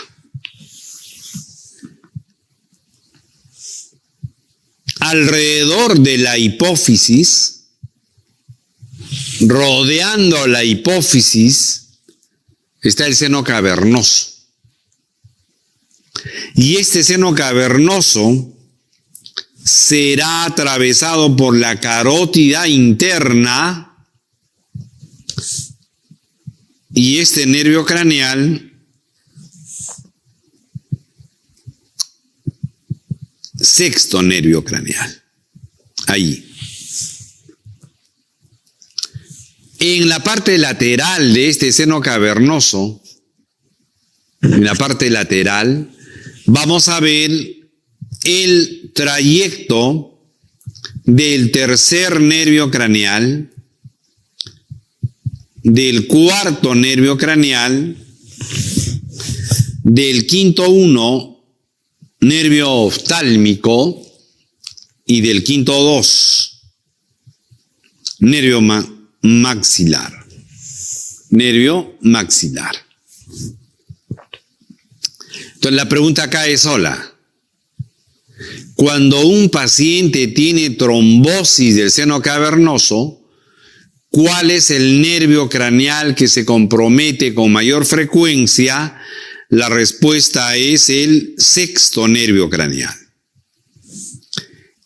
Alrededor de la hipófisis, rodeando la hipófisis, está el seno cavernoso. Y este seno cavernoso será atravesado por la carótida interna y este nervio craneal sexto nervio craneal. Ahí. En la parte lateral de este seno cavernoso, en la parte lateral, vamos a ver el trayecto del tercer nervio craneal, del cuarto nervio craneal, del quinto 1 nervio oftálmico y del quinto 2 nervio maxilar. Nervio maxilar. Entonces la pregunta acá es sola. Cuando un paciente tiene trombosis del seno cavernoso, ¿cuál es el nervio craneal que se compromete con mayor frecuencia? La respuesta es el sexto nervio craneal.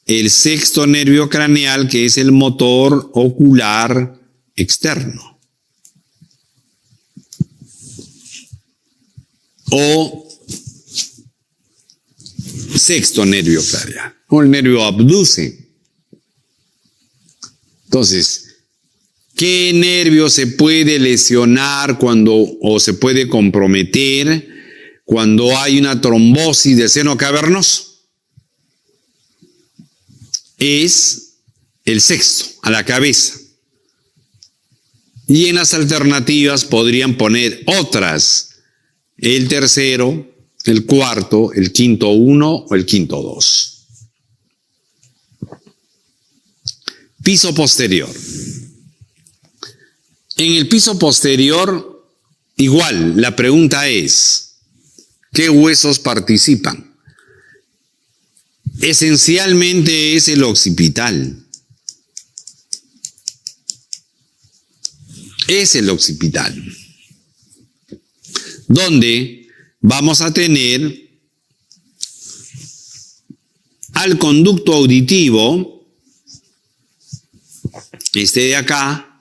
El sexto nervio craneal, que es el motor ocular externo. O sexto nervio craneal, o el nervio abducen. Entonces, ¿qué nervio se puede lesionar o se puede comprometer cuando hay una trombosis del seno cavernoso? Es el sexto, a la cabeza. Y en las alternativas podrían poner otras: el tercero, el cuarto, el quinto 1 o el quinto 2. Piso posterior. En el piso posterior, igual, la pregunta es: ¿qué huesos participan? Esencialmente es el occipital. Es el occipital, donde vamos a tener al conducto auditivo, este de acá,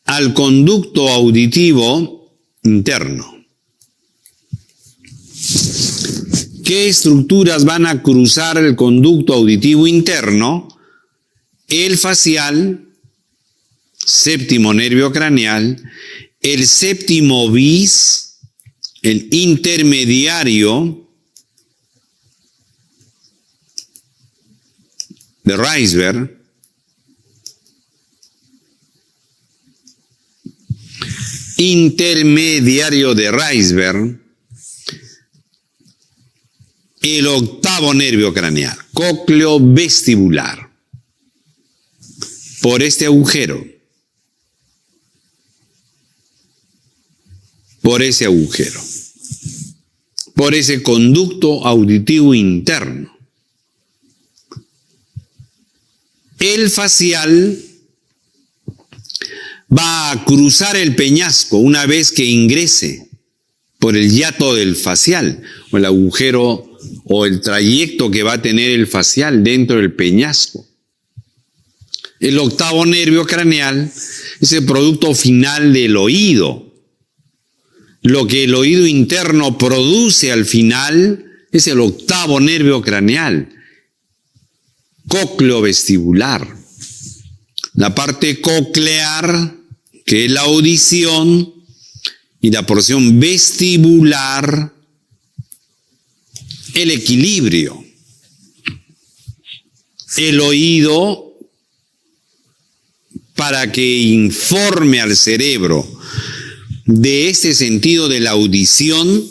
al conducto auditivo interno. ¿Qué estructuras van a cruzar el conducto auditivo interno? El facial, séptimo nervio craneal, el séptimo bis, el intermediario de Reisberg, el octavo nervio craneal, cócleo vestibular, por este agujero, por ese conducto auditivo interno. El facial va a cruzar el peñasco una vez que ingrese por el hiato del facial, o el agujero o el trayecto que va a tener el facial dentro del peñasco. El octavo nervio craneal es el producto final del oído. Lo que el oído interno produce al final es el octavo nervio craneal, cócleo vestibular. La parte coclear, que es la audición, y la porción vestibular, el equilibrio. El oído, para que informe al cerebro de este sentido de la audición,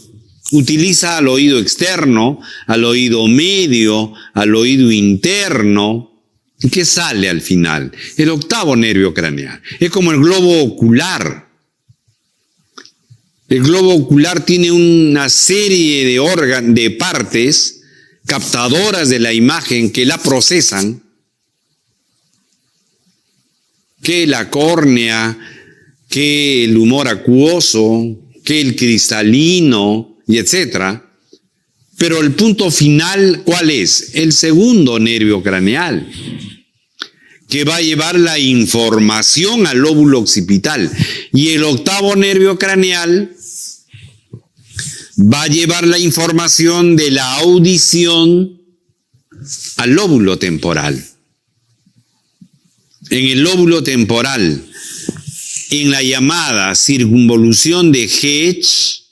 utiliza al oído externo, al oído medio, al oído interno. ¿Y qué sale al final? El octavo nervio craneal. Es como el globo ocular. El globo ocular tiene una serie de partes captadoras de la imagen que la procesan, que la córnea, que el humor acuoso, que el cristalino, y etcétera. Pero el punto final, ¿cuál es? El segundo nervio craneal, que va a llevar la información al lóbulo occipital. Y el octavo nervio craneal va a llevar la información de la audición al lóbulo temporal. En el lóbulo temporal, en la llamada circunvolución de Hedge,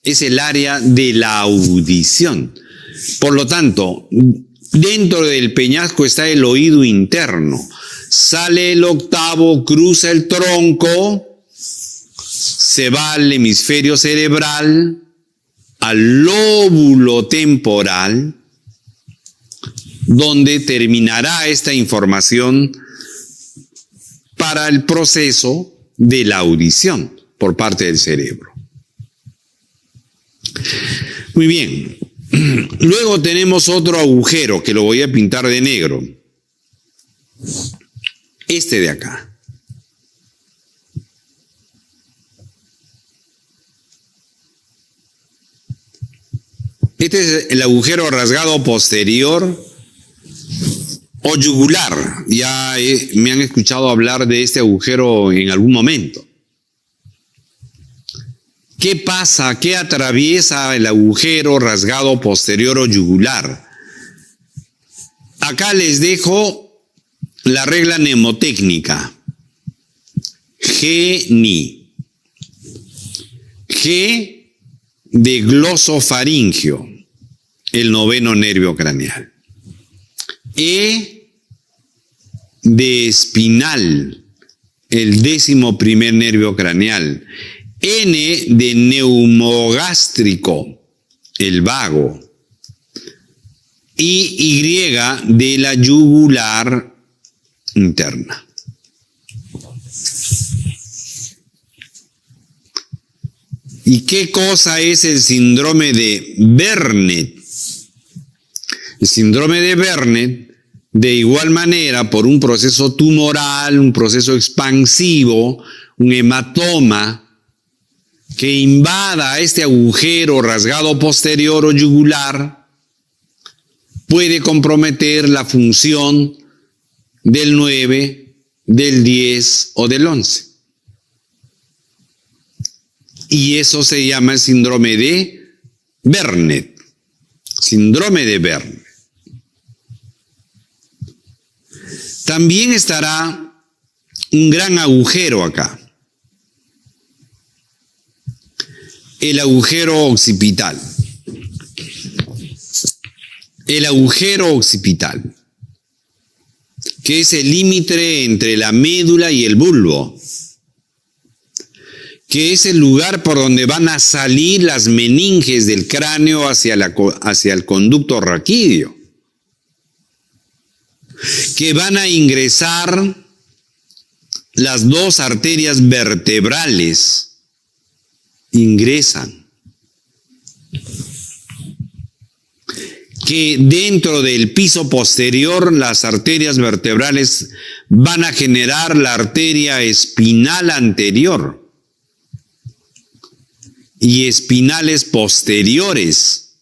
es el área de la audición. Por lo tanto, dentro del peñasco está el oído interno. Sale el octavo, cruza el tronco, se va al hemisferio cerebral, al lóbulo temporal, donde terminará esta información para el proceso de la audición por parte del cerebro. Muy bien. Luego tenemos otro agujero que lo voy a pintar de negro. Este de acá. Este es el agujero rasgado posterior o yugular. Ya me han escuchado hablar de este agujero en algún momento. ¿Qué pasa? ¿Qué atraviesa el agujero rasgado posterior o yugular? Acá les dejo la regla mnemotécnica. G, G de glosofaringio, el noveno nervio craneal. E de espinal, el 11º nervio craneal. N de neumogástrico, el vago. Y Y de la yugular interna. ¿Y qué cosa es el síndrome de Vernet? El síndrome de Vernet, de igual manera, por un proceso tumoral, un proceso expansivo, un hematoma, que invada este agujero rasgado posterior o yugular, puede comprometer la función del 9, del 10 o del 11. Y eso se llama el síndrome de Vernet. Síndrome de Vernet. También estará un gran agujero acá. El agujero occipital. El agujero occipital, que es el límite entre la médula y el bulbo, que es el lugar por donde van a salir las meninges del cráneo hacia el conducto raquídeo, que van a ingresar las dos arterias vertebrales, ingresan, que dentro del piso posterior las arterias vertebrales van a generar la arteria espinal anterior y espinales posteriores,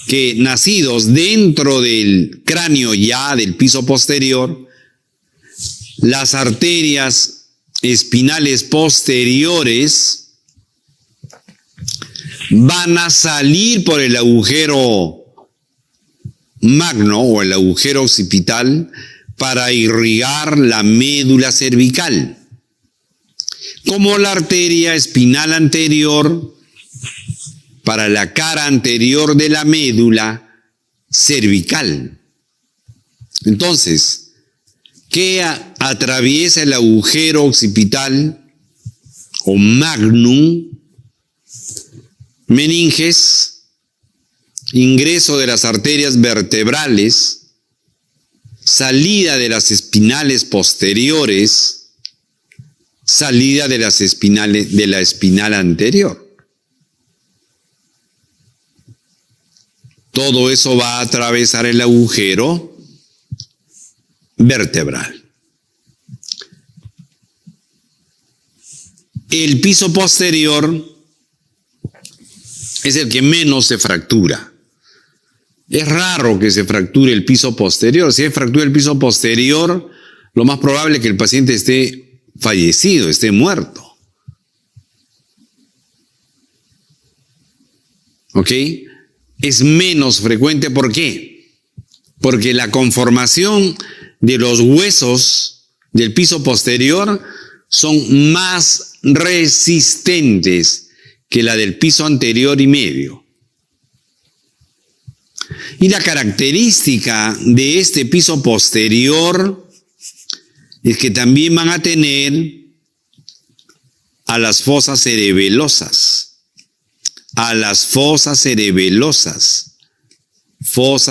que nacidos dentro del cráneo ya del piso posterior, las arterias espinales posteriores van a salir por el agujero magno o el agujero occipital para irrigar la médula cervical, como la arteria espinal anterior para la cara anterior de la médula cervical. Entonces, ¿qué atraviesa el agujero occipital o magnum? Meninges, ingreso de las arterias vertebrales, salida de las espinales posteriores, salida de la espinal anterior. Todo eso va a atravesar el agujero vertebral. El piso posterior es el que menos se fractura. Es raro que se fracture el piso posterior. Si se fractura el piso posterior, lo más probable es que el paciente esté fallecido, esté muerto. ¿Ok? Es menos frecuente. ¿Por qué? Porque la conformación de los huesos del piso posterior son más resistentes que la del piso anterior y medio. Y la característica de este piso posterior es que también van a tener a las fosas cerebelosas, fosa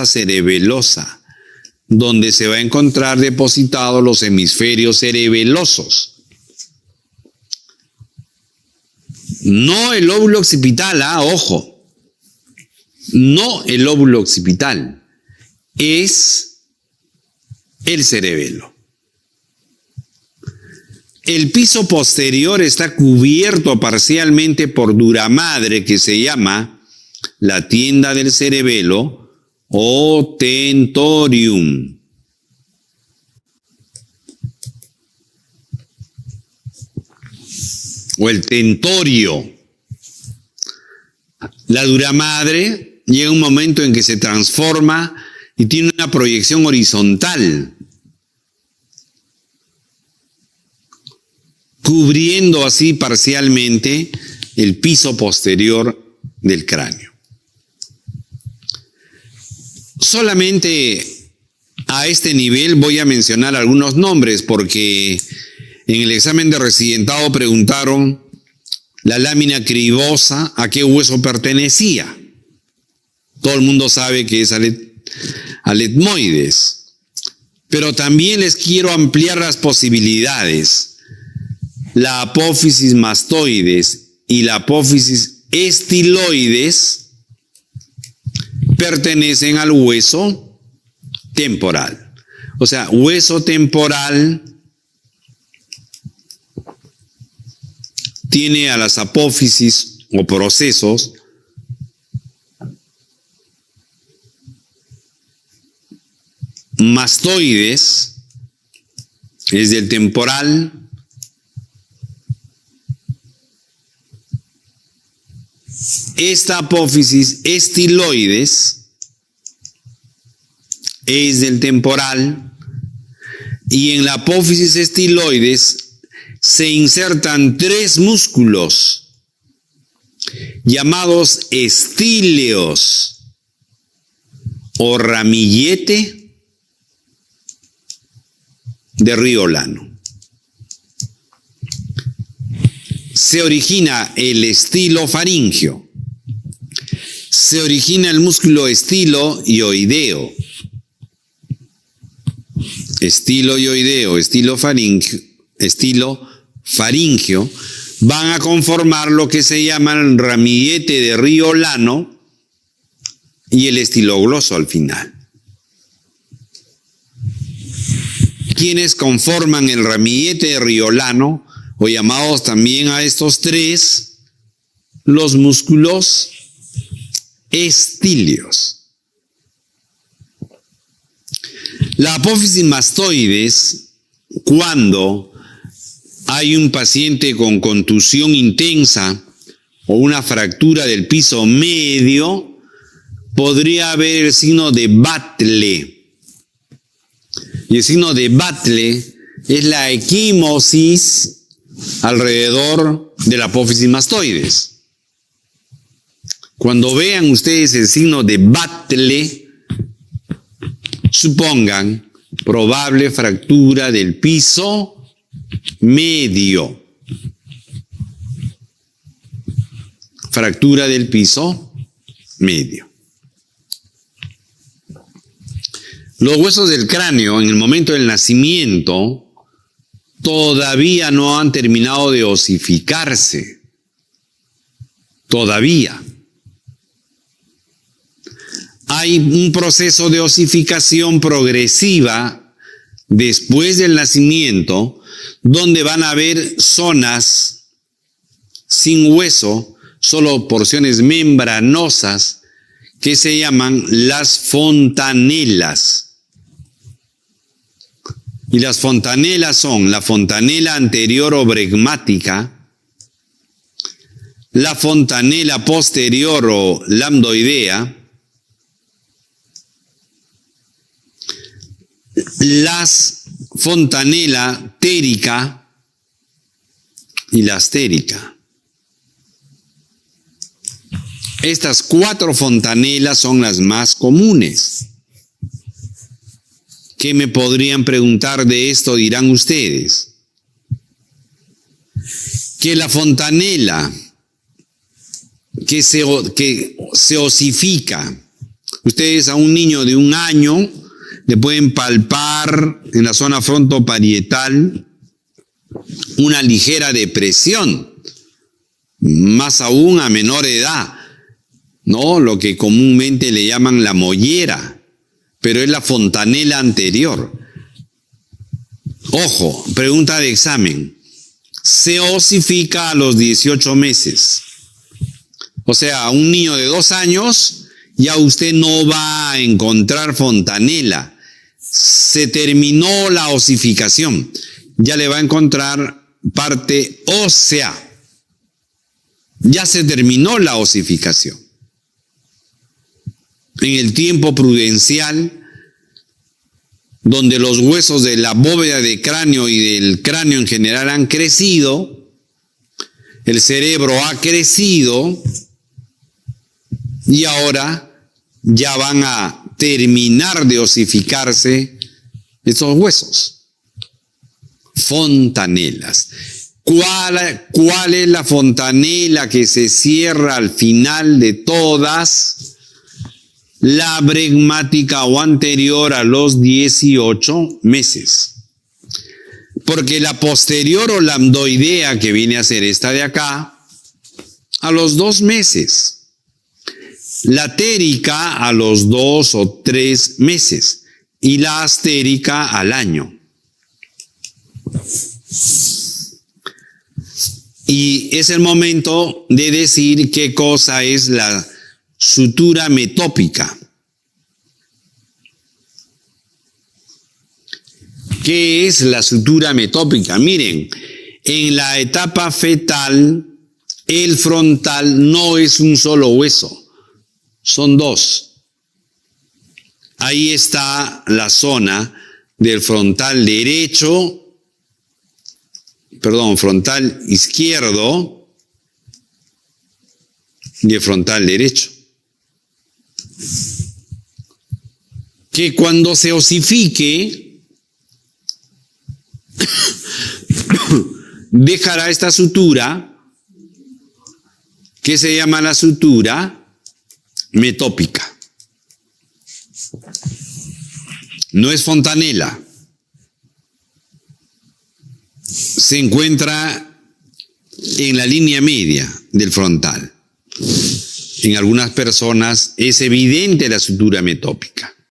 cerebelosa, donde se va a encontrar depositados los hemisferios cerebelosos. No el lóbulo occipital, ojo, no el lóbulo occipital, es el cerebelo. El piso posterior está cubierto parcialmente por duramadre, que se llama la tienda del cerebelo o tentorium. O el tentorio. La duramadre llega un momento en que se transforma y tiene una proyección horizontal. cubriendo así parcialmente el piso posterior del cráneo. Solamente a este nivel voy a mencionar algunos nombres porque en el examen de residentado preguntaron la lámina cribosa a qué hueso pertenecía. Todo el mundo sabe que es al etmoides, pero también les quiero ampliar las posibilidades. La apófisis mastoides y la apófisis estiloides pertenecen al hueso temporal. O sea, hueso temporal tiene a las apófisis o procesos mastoides, es del temporal, esta apófisis estiloides es del temporal, y en la apófisis estiloides se insertan 3 músculos llamados estíleos o ramillete de riolano. Se origina el estilo faringio, se origina el músculo estilo ioideo, estilo faringio, van a conformar lo que se llama el ramillete de riolano y el estilogloso al final. Quienes conforman el ramillete de riolano, o llamados también a estos 3, los músculos estíleos. La apófisis mastoides, cuando hay un paciente con contusión intensa o una fractura del piso medio, podría haber el signo de Battle. Y el signo de Battle es la equimosis alrededor de la apófisis mastoides. Cuando vean ustedes el signo de Battle, supongan probable fractura del piso medio. Fractura del piso medio. Los huesos del cráneo en el momento del nacimiento todavía no han terminado de osificarse. Todavía. Hay un proceso de osificación progresiva después del nacimiento, donde van a haber zonas sin hueso, solo porciones membranosas, que se llaman las fontanelas. Y las fontanelas son la fontanela anterior obregmática, la fontanela posterior o lambdoidea, las fontanela térica y la astérica. Estas 4 fontanelas son las más comunes. ¿Qué me podrían preguntar de esto? Dirán ustedes. Que la fontanela que se osifica, ustedes a un niño de 1 año le pueden palpar en la zona frontoparietal una ligera depresión, más aún a menor edad, ¿no? Lo que comúnmente le llaman la mollera, pero es la fontanela anterior. Ojo, pregunta de examen. Se osifica a los 18 meses. O sea, a un niño de 2 años ya usted no va a encontrar fontanela. Se terminó la osificación. Ya le va a encontrar parte ósea. Ya se terminó la osificación. En el tiempo prudencial, donde los huesos de la bóveda de cráneo y del cráneo en general han crecido, el cerebro ha crecido y ahora ya van a terminar de osificarse estos huesos. Fontanelas. ¿Cuál es la fontanela que se cierra al final de todas? La bregmática o anterior a los 18 meses. Porque la posterior o lambdoidea, que viene a ser esta de acá, a los 2 meses. La térica a los 2 o 3 meses. Y la astérica al año. Y es el momento de decir qué cosa es la sutura metópica. ¿Qué es la sutura metópica? Miren, en la etapa fetal, el frontal no es un solo hueso, son 2. Ahí está la zona del frontal izquierdo y el frontal derecho. Que cuando se osifique, dejará esta sutura, que se llama la sutura metópica. No es fontanela. Se encuentra en la línea media del frontal. En algunas personas es evidente la sutura metópica.